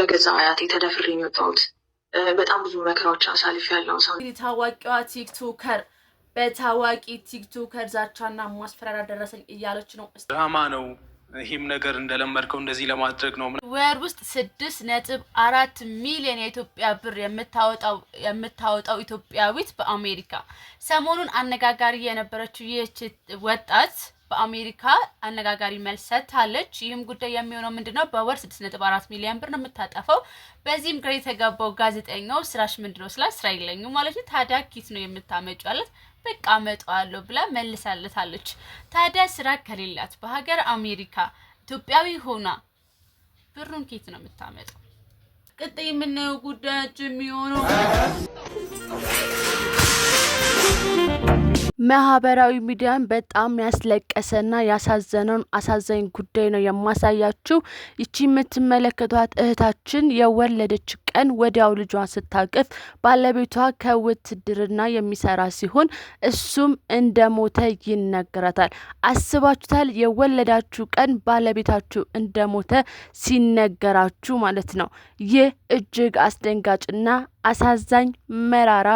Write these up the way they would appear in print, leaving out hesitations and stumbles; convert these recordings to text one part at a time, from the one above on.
በገዛ አያቴ ተደፍሬ ነው የወጣሁት። በጣም ብዙ መከራዎች አሳልፍ ያለው ሰው ታዋቂዋ ቲክቶከር በታዋቂ ቲክቶከር ዛቻና ማስፈራሪያ ደረሰኝ እያለች ነው። ድራማ ነው ይህም ነገር እንደለመድከው እንደዚህ ለማድረግ ነው። ወር ውስጥ 6.4 ሚሊዮን የኢትዮጵያ ብር የምታወጣው ኢትዮጵያዊት በአሜሪካ ሰሞኑን አነጋጋሪ የነበረችው ይህች ወጣት በአሜሪካ አነጋጋሪ መልስ ሰጥታለች። ይህም ጉዳይ የሚሆነው ምንድነው? በወር 6.4 ሚሊዮን ብር ነው የምታጠፈው። በዚህም ግራ የተጋባው ጋዜጠኛው ስራሽ ምንድነው ስላት ስራ የለኝም ማለት ነው። ታዲያ ኪት ነው የምታመጪው አለት። በቃ አመጣዋለሁ ብላ መልሳለታለች። ታዲያ ስራ ከሌላት በሀገር አሜሪካ ኢትዮጵያዊ ሆና ብሩን ኪት ነው የምታመጣው? ቀጣይ የምናየው ጉዳያችን የሚሆነው ማህበራዊ ሚዲያን በጣም ያስለቀሰና ያሳዘነውን አሳዛኝ ጉዳይ ነው የማሳያችሁ። ይቺ የምትመለከቷት እህታችን የወለደች ቀን ወዲያው ልጇን ስታቅፍ ባለቤቷ ከውትድርና የሚሰራ ሲሆን እሱም እንደሞተ ይነገራታል። አስባችሁታል? የወለዳችሁ ቀን ባለቤታችሁ እንደሞተ ሲነገራችሁ ማለት ነው። ይህ እጅግ አስደንጋጭና አሳዛኝ መራራ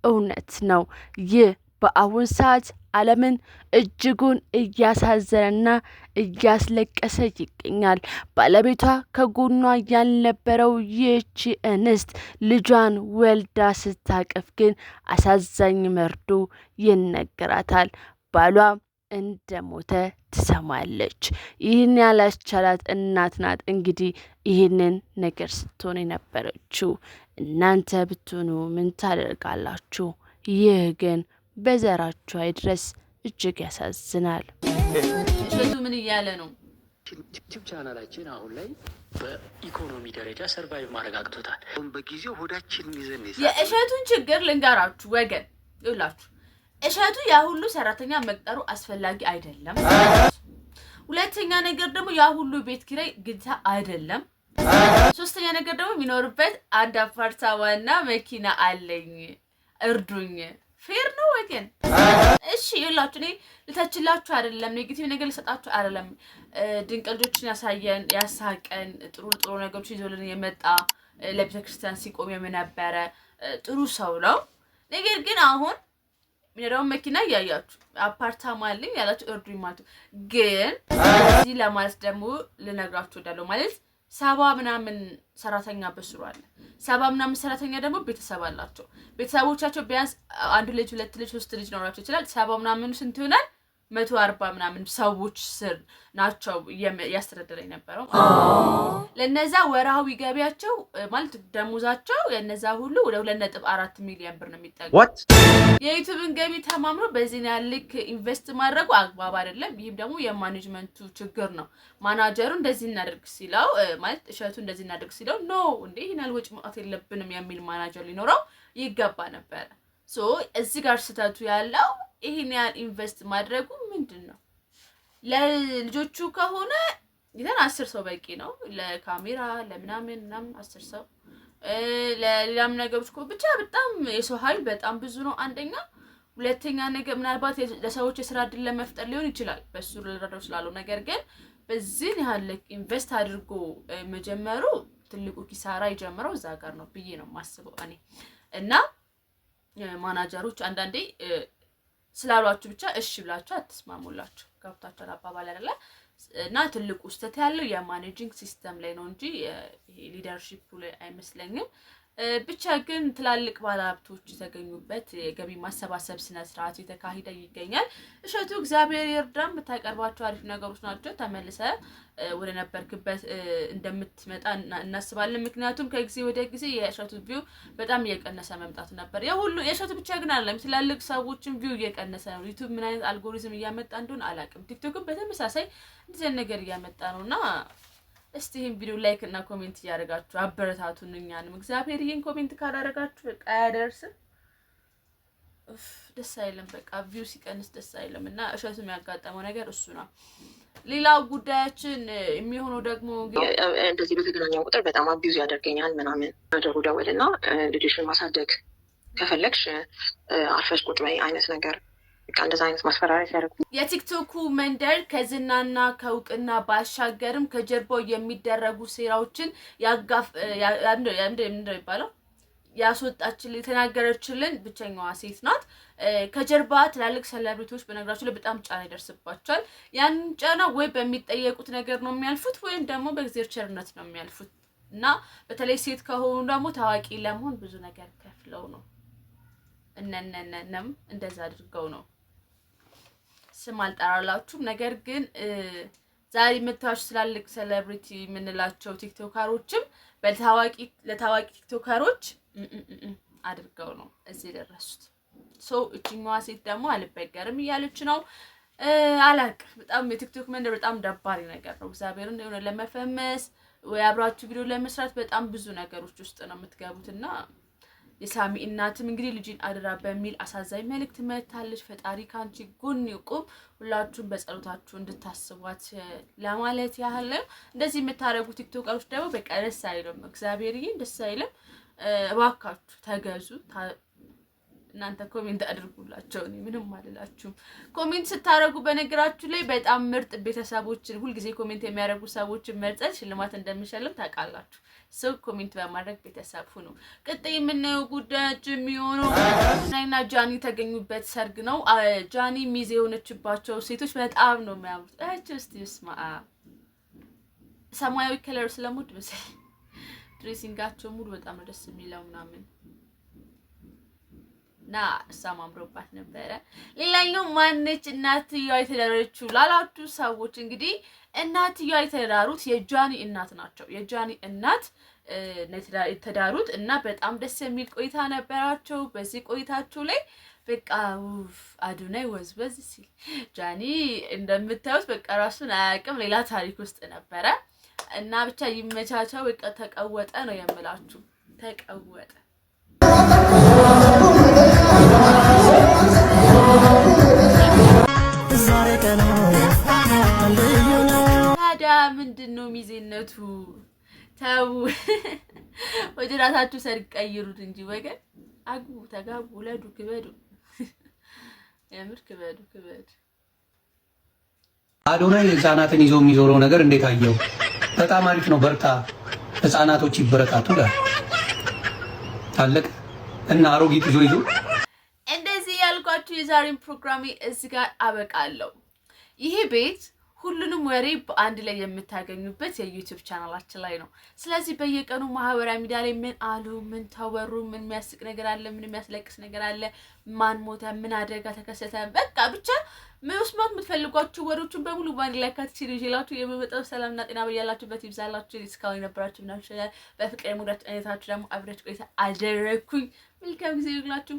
እውነት ነው። ይህ በአሁን ሰዓት ዓለምን እጅጉን እያሳዘነና እያስለቀሰ ይገኛል። ባለቤቷ ከጎኗ ያልነበረው ይህች እንስት ልጇን ወልዳ ስታቅፍ ግን አሳዛኝ መርዶ ይነገራታል። ባሏ እንደሞተ ትሰማለች። ይህን ያላስቻላት እናት ናት እንግዲህ ይህንን ነገር ስትሆን የነበረችው። እናንተ ብትሆኑ ምን ታደርጋላችሁ? ይህ ግን በዘራችሁ አይድረስ። እጅግ ያሳዝናል። እሸቱ ምን እያለ ነው? ዩቲዩብ ቻናላችን አሁን ላይ በኢኮኖሚ ደረጃ ሰርቫይቭ ማድረግ አቅቶታል። በጊዜው ሆዳችን ይዘን የእሸቱን ችግር ልንገራችሁ ወገን ይላችሁ። እሸቱ ያ ሁሉ ሰራተኛ መቅጠሩ አስፈላጊ አይደለም። ሁለተኛ ነገር ደግሞ ያ ሁሉ ቤት ኪራይ ግዴታ አይደለም። ሶስተኛ ነገር ደግሞ የሚኖርበት አንድ አፓርታማና መኪና አለኝ እርዱኝ። ፌር ነው ወገን? እሺ ይላችሁ። እኔ ልተችላችሁ አይደለም፣ ኔጌቲቭ ነገር ልሰጣችሁ አይደለም። ድንቅ ልጆችን ያሳቀን ጥሩ ነገሮች ይዞልን የመጣ ለቤተክርስቲያን ሲቆም የነበረ ጥሩ ሰው ነው። ነገር ግን አሁን ምንድነው መኪና ያያችሁ አፓርታማ አለኝ ያላችሁ እርዱኝ ማለት ግን እዚህ ለማለት ደግሞ ልነግራችሁ ወዳለው ማለት 70 ምናምን ሰራተኛ በስሩ አለ። 70 ምናምን ሰራተኛ ደግሞ ቤተሰብ አላቸው። ቤተሰቦቻቸው ቢያንስ አንድ ልጅ፣ ሁለት ልጅ፣ ሶስት ልጅ ኖራቸው ይችላል። 70 ምናምን ስንት ይሆናል? 140 ምናምን ሰዎች ስር ናቸው ያስተዳደረኝ ነበረው። ለነዛ ወራዊ ገቢያቸው ማለት ደሞዛቸው የነዛ ሁሉ ወደ 2.4 ሚሊዮን ብር ነው የሚጠጋው። የዩቲዩብን ገቢ ተማምሮ በዚህ ያልክ ኢንቨስት ማድረጉ አግባብ አይደለም። ይሄም ደግሞ የማኔጅመንቱ ችግር ነው። ማናጀሩ እንደዚህ እናደርግ ሲለው ማለት እሸቱ እንደዚህ እናደርግ ሲለው ኖ እንዴ ይሄን አልወጭ ማውጣት የለብንም የሚል ማናጀር ሊኖረው ይገባ ነበር። ሶ እዚህ ጋር ስተቱ ያለው ይሄን ያህል ኢንቨስት ማድረጉ ምንድነው? ለልጆቹ ከሆነ ይሄን 10 ሰው በቂ ነው። ለካሜራ ለምናምን 10 ሰው ለሌላም ነገሮች ብቻ በጣም የሰው ኃይል በጣም ብዙ ነው። አንደኛ ሁለተኛ ነገር ምናልባት ለሰዎች የሥራ እድል ለመፍጠር ሊሆን ይችላል በሱ ልረዳው ስላለው። ነገር ግን በዚህ ያህል ኢንቨስት አድርጎ መጀመሩ ትልቁ ኪሳራ ይጀምረው እዛ ጋር ነው ብዬ ነው ማስበው እኔ። እና ማናጀሮች አንዳንዴ ስላሏችሁ ብቻ እሺ ብላችሁ አትስማሙላችሁ። ገብታችኋል አባባል አይደለ? እና ትልቁ ስህተት ያለው የማኔጂንግ ሲስተም ላይ ነው እንጂ ይሄ ሊደርሺፕ ላይ አይመስለኝም። ብቻ ግን ትላልቅ ባለሀብቶች የተገኙበት የገቢ ማሰባሰብ ስነ ስርዓት የተካሄደ ይገኛል። እሸቱ እግዚአብሔር ይርዳም። በታቀርባቸው አሪፍ ነገሮች ናቸው። ተመልሰ ወደ ነበርክበት እንደምትመጣ እናስባለን። ምክንያቱም ከጊዜ ወደ ጊዜ የእሸቱ ቪው በጣም እየቀነሰ መምጣቱ ነበር። የሁሉ የእሸቱ ብቻ ግን አይደለም፣ ትላልቅ ሰዎችን ቪው እየቀነሰ ነው። ዩቲዩብ ምን አይነት አልጎሪዝም እያመጣ እንደሆነ አላውቅም። ቲክቶክም በተመሳሳይ እንደዚህ ነገር እያመጣ ነውና እስቲ ይሄን ቪዲዮ ላይክ እና ኮሜንት ያደርጋችሁ አበረታቱን። እኛንም እግዚአብሔር ይሄን ኮሜንት ካላደረጋችሁ በቃ ያደርስም ደስ አይልም። በቃ ቪው ሲቀንስ ደስ አይልም። እና እሸቱ የሚያጋጠመው ነገር እሱ ነው። ሌላው ጉዳያችን የሚሆነው ደግሞ እንደዚህ በተገናኘው ቁጥር በጣም አቢዩዝ ያደርገኛል ምናምን አደረጉ ደወልና ልጅሽን ማሳደግ ከፈለግሽ አርፈሽ ቁጭ በይ አይነት ነገር በቃ እንደዛ አይነት ማስፈራሪያ ሲያደርጉ የቲክቶኩ መንደር ከዝናና ከእውቅና ባሻገርም ከጀርባው የሚደረጉ ሴራዎችን የሚባለው ያስወጣችልን የተናገረችልን ብቸኛዋ ሴት ናት። ከጀርባ ትላልቅ ሴሌብሪቲዎች በነገራችሁ ላይ በጣም ጫና ይደርስባቸዋል። ያን ጫና ወይ በሚጠየቁት ነገር ነው የሚያልፉት ወይም ደግሞ በእግዚአብሔር ቸርነት ነው የሚያልፉት እና በተለይ ሴት ከሆኑ ደግሞ ታዋቂ ለመሆን ብዙ ነገር ከፍለው ነው እነነነንም እንደዛ አድርገው ነው ስም አልጠራላችሁም። ነገር ግን ዛሬ የምታዩት ትላልቅ ሴሌብሪቲ የምንላቸው ቲክቶከሮችም ለታዋቂ ቲክቶከሮች አድርገው ነው እዚህ ደረሱት። እቺኛዋ ሴት ደግሞ አልበገርም እያለች ነው። አላቅም በጣም የቲክቶክ መንደር በጣም ደባሪ ነገር ነው። እግዚአብሔርን የሆነ ለመፈመስ ወይ አብራችሁ ቪዲዮ ለመስራት በጣም ብዙ ነገሮች ውስጥ ነው የምትገቡትና የሳሚ እናትም እንግዲህ ልጅን አደራ በሚል አሳዛኝ መልእክት መታለች። ፈጣሪ ካንቺ ጎን ይቁም፣ ሁላችሁም በጸሎታችሁ እንድታስቧት ለማለት ያህል። እንደዚህ የምታረጉ ቲክቶከሮች ደግሞ በቃ ደስ አይልም፣ እግዚአብሔርዬ ደስ አይልም። እባካችሁ ተገዙ። እናንተ ኮሜንት አድርጉላቸው፣ እኔ ምንም አልላችሁም። ኮሜንት ስታረጉ በነገራችሁ ላይ በጣም ምርጥ ቤተሰቦችን ሁልጊዜ ኮሜንት የሚያደርጉ ሰዎችን መርጠን ሽልማት እንደምንሸልም ታውቃላችሁ። ሰው ኮሜንት በማድረግ ቤተሰብ ሁኑ። ቀጣይ የምናየው ጉዳያችን የሚሆነው ናይና ጃኒ የተገኙበት ሰርግ ነው። ጃኒ ሚዜ የሆነችባቸው ሴቶች በጣም ነው የሚያምሩት። እስቲ ስማ ሰማያዊ ከለር ስለሙድ መሰለኝ ድሬሲንጋቸው ሙሉ በጣም ነው ደስ የሚለው ምናምን ና እሷም አምሮባት ነበረ። ሌላኛው ማነች እናትየዋ የተዳረችው ላላችሁ ሰዎች እንግዲህ እናትየዋ የተዳሩት የጃኒ እናት ናቸው። የጃኒ እናት የተዳሩት እና በጣም ደስ የሚል ቆይታ ነበራቸው። በዚህ ቆይታቸው ላይ በቃ አዱናይ ወዝወዝ ሲል ጃኒ እንደምታዩት በቃ ራሱን አያውቅም፣ ሌላ ታሪክ ውስጥ ነበረ እና ብቻ ይመቻቸው። በቃ ተቀወጠ ነው የምላችሁ፣ ተቀወጠ። ታዲያ ምንድነው ሚዜነቱ? ተው ወደ ራሳችሁ ሰርግ ቀይሩት እንጂ ወገን። አግቡ፣ ተጋቡ፣ ውለዱ፣ ክበዱ። የምር ክበዱ። አዶናይ ህፃናትን ይዞ የሚዞረው ነገር እንዴት አየው? በጣም አሪፍ ነው። በርታ፣ ህፃናቶች ይበረታቱ። ታለቅ እና አሮጊት ይዞ እንደዚህ ያልኳችሁ የዛሬን ፕሮግራሜ እዚህ ጋር አበቃለሁ። ይሄ ቤት ሁሉንም ወሬ በአንድ ላይ የምታገኙበት የዩቲዩብ ቻናላችን ላይ ነው። ስለዚህ በየቀኑ ማህበራዊ ሚዲያ ላይ ምን አሉ፣ ምን ተወሩ፣ ምን የሚያስቅ ነገር አለ፣ ምን የሚያስለቅስ ነገር አለ፣ ማን ሞተ፣ ምን አደጋ ተከሰተ፣ በቃ ብቻ መስማት የምትፈልጓችሁ ወሬዎችን በሙሉ በአንድ ላይ ካትሲሪ ይላችሁ የመመጣው ሰላምና ጤና በያላችሁበት ይብዛላችሁ። እስካሁን የነበራችሁ ምናምን ይችላል በፍቅር የሙዳት አይነታችሁ ደግሞ አብራችሁ ቆይታ አደረኩኝ። መልካም ጊዜ ይሁንላችሁ።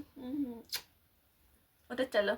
ወደቻለሁ።